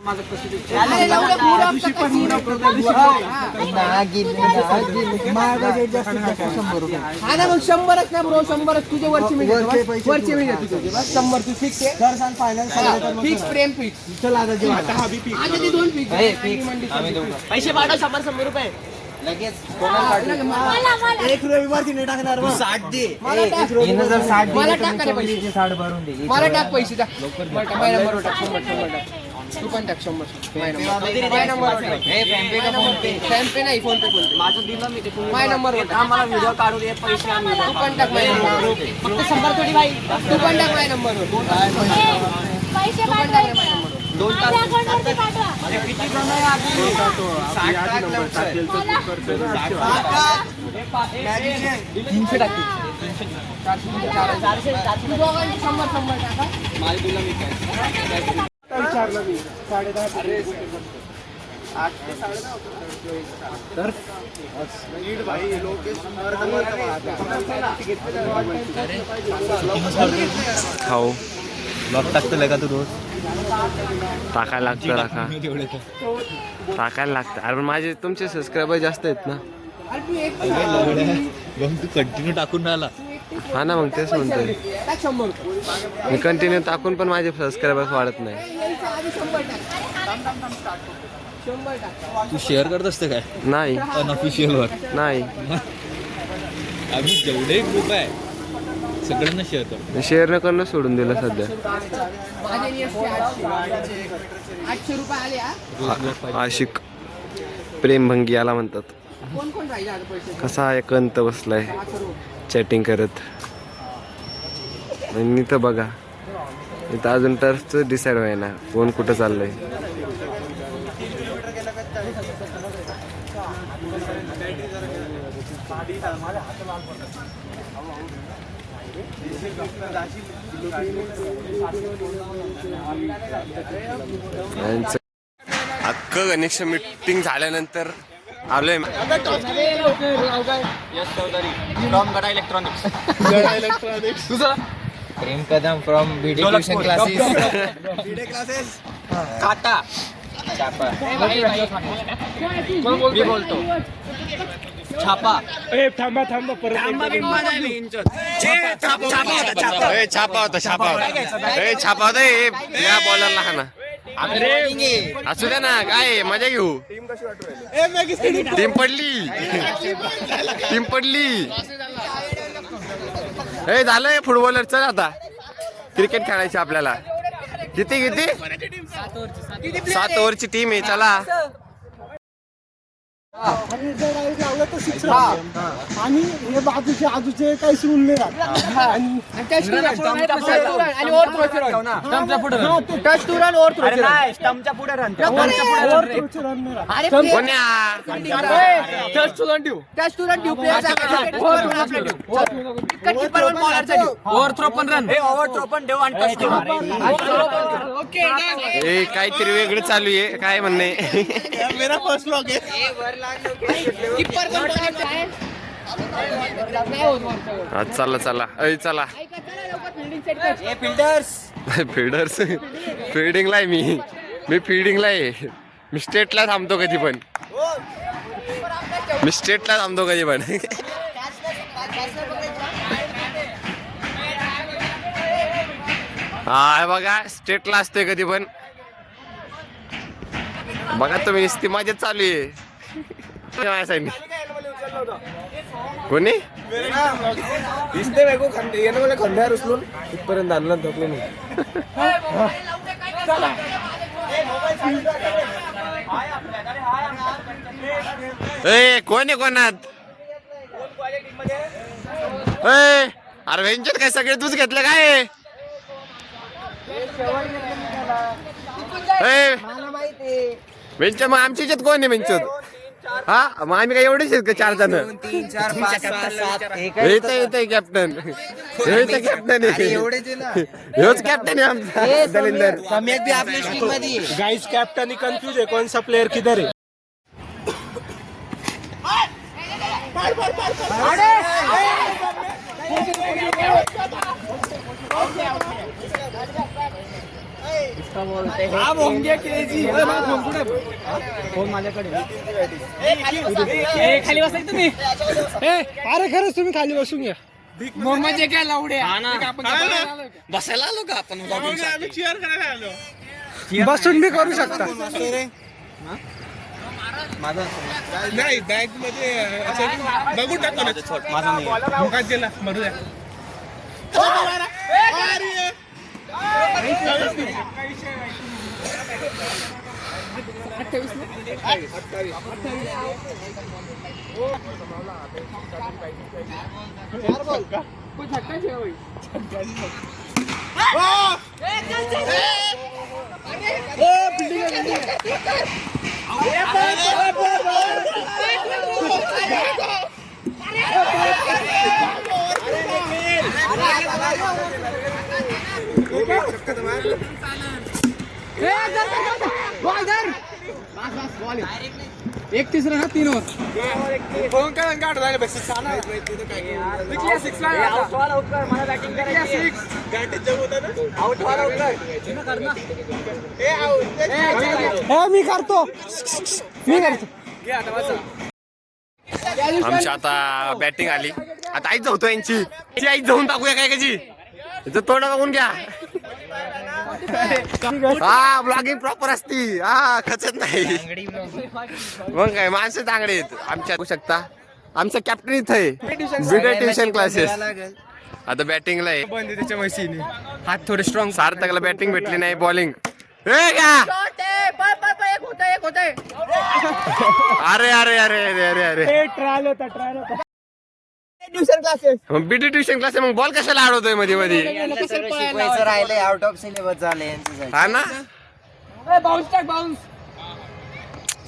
माझं कसं हा ना मग 100च ना ब्रो 100च तुझे वरचे मिळते तुझे बस 100 तू फिक्स आहे फायनल फिक्स प्रेम फिक्स चल आता जेव्हा आता ते 2 फिक्स पैसे पाठव 100 रुपये लगेच एक रविवारची नाही टाकणार 60 दे मला टाक 60 भरून दे मला टाक पैसे टाक माझ्या नंबरवर टाक 100 तू पण टाक 100 माझ्या नंबरवर फॅन पे नाही फोन पे माझं दिलं मी ते माझ्या नंबरवर मला व्हिडिओ काढू दे पैसे आणि तू पण टाक माझ्या नंबरवर फक्त 100 थोडी भाई तू पण टाक माझ्या नंबरवर पैसे पाठव 2 तास अरे किती जण आहे आधी 60 नंबर टाकेल तर तू करतोय 300 टाक 400 टाका माल तुला मी काय विचारलं मी 10:30 अरे 8 ते 10:30 तर नीट भाई खाऊ ब्लॉग टाकतोय का तू रोज टाकायला लागतं टाकायला लागतं. अरे पण माझे तुमचे सबस्क्रायबर जास्त आहेत ना. तू कंटिन्यू टाकून राहिला. हा ना मग तेच म्हणतोय मी कंटिन्यू टाकून पण माझे सबस्क्रायबर्स वाढत नाही. तू शेअर करत असते काय नाही अनऑफिशियल वर नाही आम्ही जेवढे ग्रुप आहे सगळ्यांना शेअर करतो. शेअर न करणं सोडून दिलं सध्या. 800 रुपये आले आशिक प्रेमभंगी याला म्हणतात. कोण राहिले कसा एकांत बसलाय चॅटिंग करत. आणि इथं बघा इथं अजून टर्फच डिसाईड व्हायना कोण कुठं चाललंय. अख्खं गणेश मीटिंग झाल्यानंतर आलोय. तुझं Prem Kadam from BD tuition classes काटा मी बोलतो छापा छापा होता या बॉलरला हा ना. असू द्या ना काय मजा घेऊ. टीम पडली हे झालंय फुटबॉलर. चल आता क्रिकेट खेळायची आपल्याला. किती 7 ओव्हरची टीम आहे. चला आणि हे बाजूचे आजूचे काही सुनले काहीतरी वेगळं चालू आहे. काय म्हणणे मेरा फर्स्ट लॉक आहे. चला चला चला फिल्डर्स फिल्डिंगला आहे मी फिल्डिंगला आहे. मी स्टेटला थांबतो कधी पण. हा बघा स्टेटला असतोय कधी पण. बघा तुम्ही नुसती मजाच चालू आहे. कोणी दिसते खंड्यावर उचलून इथपर्यंत आणलं थकलो मी. कोण आहे कोणात. अरे वेंचर काय सगळे तूच घेतलं काय. वेंचर मग आमच्या याच्यात कोण आहे वेंचर. हा मग आम्ही काय एवढेच आहेत का 4 जण. 3 4 5 6 7 येते कॅप्टन हेच कॅप्टन आहे आमचा दलिंदर. गाइस कैप्टन ही कंफ्यूज है कौन सा प्लेयर किधर है. खाली बसायचं तुम्ही. अरे खरंच तुम्ही खाली बसून घ्या. मग म्हणजे काय लावडे बसायला आलो का आपण बसून बी करू शकता. नाही बॅग मध्ये बघून टाकतो ना मुखात गेला मरू द्या. एक तिसरा ना 3 ओव्हर. मी करतो. आमची आता बॅटिंग आली. आता आईच होतो यांची ती आईच जाऊन टाकूया काय कशी तोंड बघून घ्या. हा ब्लॉगिंग प्रॉपर असती. हा खचत नाही. मग काय माणसं चांगले आहेत आमच्या. बघू शकता आमचं कॅप्टन इथं आहे. बीडे ट्युशन क्लासेस. आता बॅटिंगला आहे. त्याच्या म्हशीने हात थोडे स्ट्रॉंग. सार्थकला बॅटिंग भेटली नाही. बॉलिंग अरे अरे अरे अरे अरे अरे ट्रायल होता ट्रायल होता. Tuition classes. BT tuition class. मग बॉल कशाला अडवतोय मध्ये मध्ये. शिकवायचं राहिलंय आउट ऑफ सिलेबस झालंय यांचं. हा ना बाउन्स टाक बाउन्स.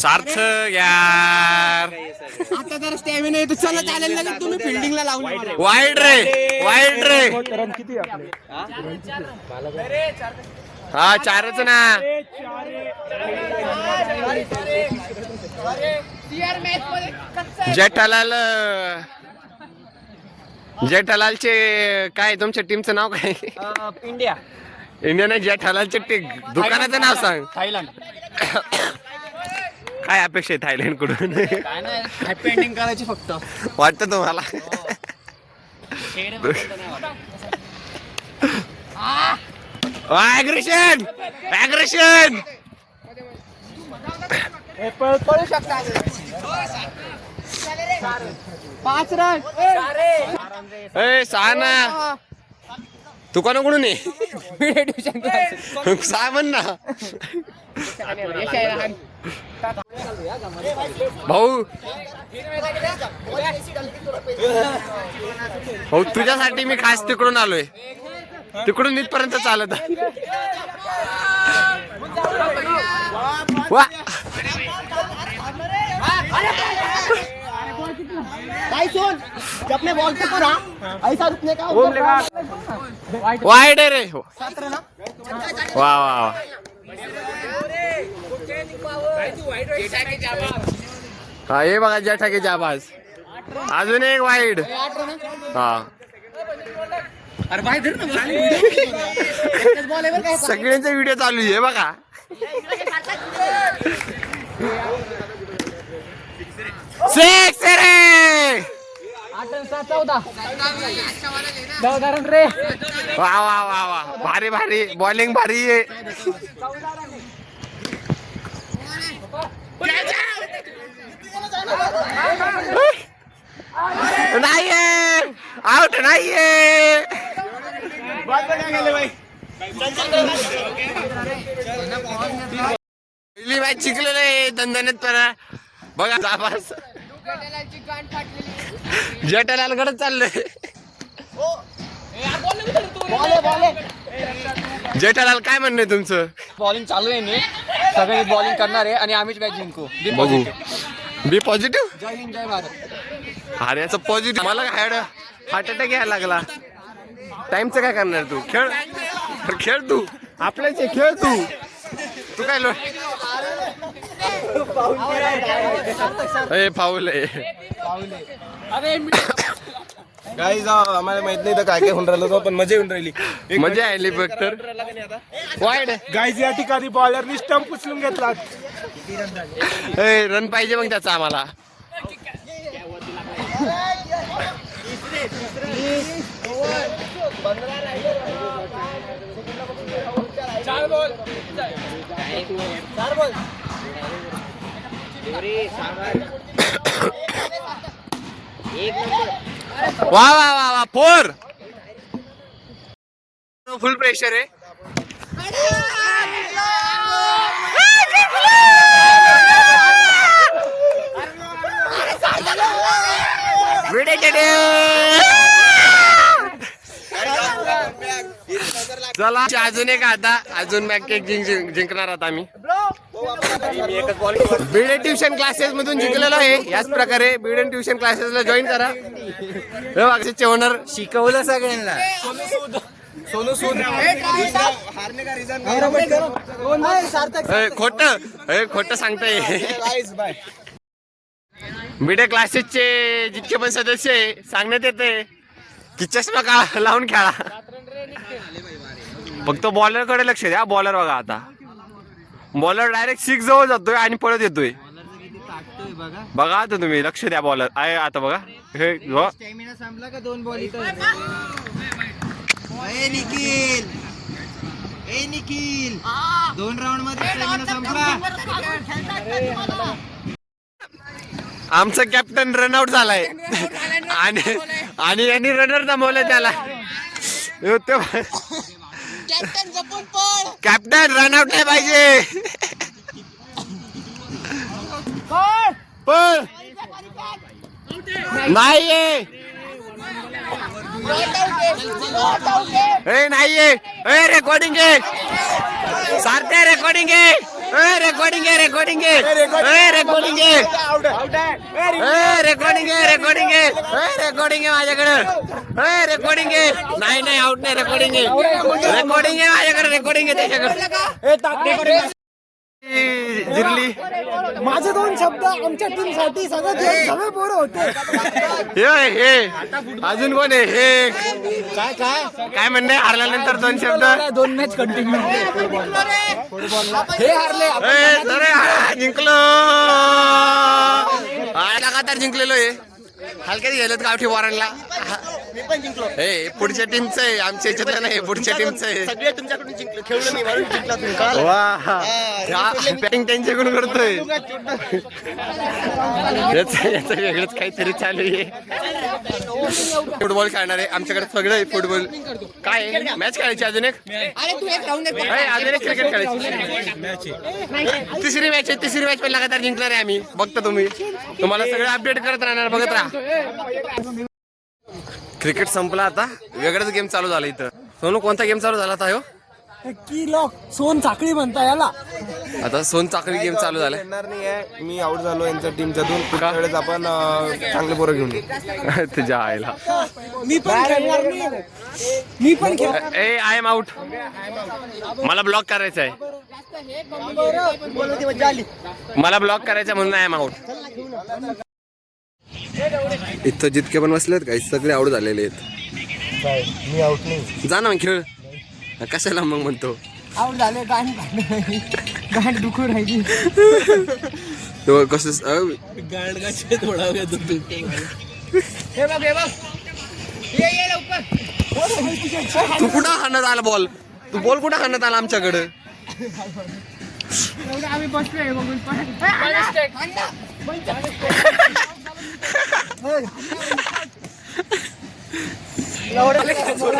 सार्थक यार. आता जर स्टॅमिना येतो चला चालेल लगेच तुम्ही फिल्डिंगला लावून. वाईड रे वाईड रे. रन किती आपले? हा 4च ना. जेठालालचे काय तुमच्या टीमचं नाव काय? इंडिया इंडियन आहे. जेठालालचे दुकानाचं नाव सांग. थायलंड. काय अपेक्षा आहे थायलंड कडून? काय नाही हॅपी एंडिंग करायची फक्त. वाटतं तुम्हाला? ऍग्रेशन ऍग्रेशन. पळू शकता. 5 रन. ए 6 ना. तू कोणाकडून आहे? बीडे ट्युशन क्लासेस. 6 म्हण ना भाऊ. भाऊ तुझ्यासाठी मी खास तिकडून आलोय. तिकडून इथपर्यंत चालत. वा भाई सुन जब मैं बॉल पे रहा ऐसा रुकने का. वाईड आहे रे. वा वा वा. हा हे बघा जेठाकेची आवाज. अजून एक वाईड. हा अरे भाई धर ना. सगळ्यांचा व्हिडिओ चालू आहे बघा. सिक्स रे. 8 रन 14. 14 रन रे. वा वा वा वा. भारी भारी बॉलिंग भारी आहे. नाहीये आउट नाहीये. पहिली मॅच जिंकलेलं आहे दणदणीतपणा. बघा जाबास. जेठालाल कडे चाललंय. जेठालाल काय म्हणणं आहे तुमचं? बॉलिंग चालू आहे मी. सगळे बॉलिंग करणार आहे आणि आम्हीच मॅच जिंकू. बघू. बी पॉझिटिव्ह. जय हिंद जय भारत. अरे याचं पॉझिटिव्ह. मला हार्ट अटॅक यायला लागला. टाइमचं काय करणार तू? खेळ खेळ तू. आपल्याच खेळ तू. तू काय लो फाऊल आहे. गाईज आम्हाला माहित नाही तर काय काय होऊन राहिलं पण मजा येऊन राहिली. मजा आली फक्त. वाईड गाईज या ठिकाणी बॉलरनी स्टंप उचलून घेतला. रन पाहिजे मग त्याचा आम्हाला. वा वा वा वा 4. फुल प्रेशर आहे. चला अजून एक आता अजून मॅच जिंकणार आता आम्ही. बीडे ट्युशन क्लासेस मधून जिंकलेलो आहे. याच प्रकारे बीडे ट्युशन क्लासेसला जॉईन करा. ओनर शिकवलं सगळ्यांना. खोट सांगताय. बीडे क्लासेसचे जितके पण सदस्य आहे सांगण्यात येते की चष्मा का लावून खेळा. फक्त बॉलर कडे लक्ष द्या. बॉलर बघा आता बॉलर डायरेक्ट 6 जवळ जातोय आणि पळत येतोय. बघा आता तुम्ही लक्ष द्या. बॉलर आहे आता बघा हे स्टॅमिना संपला का 2 बॉल इथं. निखिल 2 राऊंड मध्ये स्टॅमिना संपला. आमचा कॅप्टन रनआउट झालाय आणि यांनी रनर थांबवलं त्याला. कॅप्टन रनआउट नाही पाहिजे. पण नाहीये नाहीये. रेकॉर्डिंग आहे सारखे. रेकॉर्डिंग आहे. रेकॉर्डिंग आहे. रेकॉर्डिंग आहे. रेकॉर्डिंग आहे. रेकॉर्डिंग आहे. रेकॉर्डिंग आहे. रेकॉर्डिंग आहे माझ्याकडे. रेकॉर्डिंग आहे. नाही आउट नाही. रेकॉर्डिंग आहे. रेकॉर्डिंग आहे माझ्याकडे. रेकॉर्डिंग आहे त्याच्याकडे. जिरली. माझे 2 शब्द आमच्या टीम साठी सगळे बोर होते. हे अजून कोण आहे हे काय म्हणणे हरल्यानंतर 2 शब्द. 2 मॅच कंटिन्यू हे हारले. जिंकलो. लगातार जिंकलेलो आहे. हलक्यात गेलेत गावठी वॉरनला. हे पुढच्या टीमचं आहे आमच्या याच्यातलं नाही. पुढच्या टीमचं आहे. सगळे तुमच्याकडून जिंकले. खेळलो मी म्हणून जिंकला तुम्ही. बॅटिंग त्यांच्याकडून करतोय. याचं वेगळंच काहीतरी चालू आहे. फुटबॉल खेळणार आहे आमच्याकडे सगळं आहे. फुटबॉल काय मॅच खेळायची अजून एक. अजून एक क्रिकेट खेळायची. तिसरी मॅच आहे. तिसरी मॅच पण लगातार जिंकणार आहे आम्ही. बघता तुम्हाला सगळं अपडेट करत राहणार. बघत राहा. क्रिकेट संपला आता. वेगळाच गेम चालू झाला इथं. सोनू कोणता गेम चालू झाला आता? की लॉक सोन चाकडी म्हणता याला. आता सोन चाकरी गेम चालू झालाय. मी आउट झालो यांच्या टीमच्यातून. पुढच्या वेळेस आपण चांगले पोरं घेऊन येऊ. तुझ्या आईला मी पण खेळणार नाही. मी पण खेळ. ए आय एम आउट. मला ब्लॉक करायचं आहे. मला ब्लॉक करायचं म्हणून आय एम आउट. इथं जितके पण बसलेत काही सगळे आउट झालेले आहेत. मी आउट नाही. जा ना मग खेळ. कशाला मग म्हणतो आउट झाले. गांड दुखू राहिली. तो कसं गाडगाचे थोडा वेळ तू कुठं हाणत आला बॉल. तू बॉल कुठं हाणत आला आमच्याकडं. आम्ही बसलोय बघून.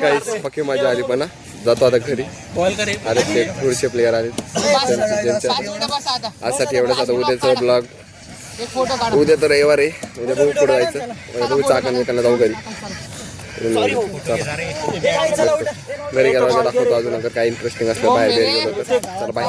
काही पक्की मजा आली पण जातो आता घरी. अरे ते थोडेसे प्लेयर आले आजसाठी एवढंच. आता उद्याचं ब्लॉग. उद्या तर रविवार आहे. उद्या बघू पुढे जायचं. बघू चाकण जाऊ घरी. घरी गेला दाखवतो अजून अगर काही इंटरेस्टिंग असलं बाहेर. चला बाय.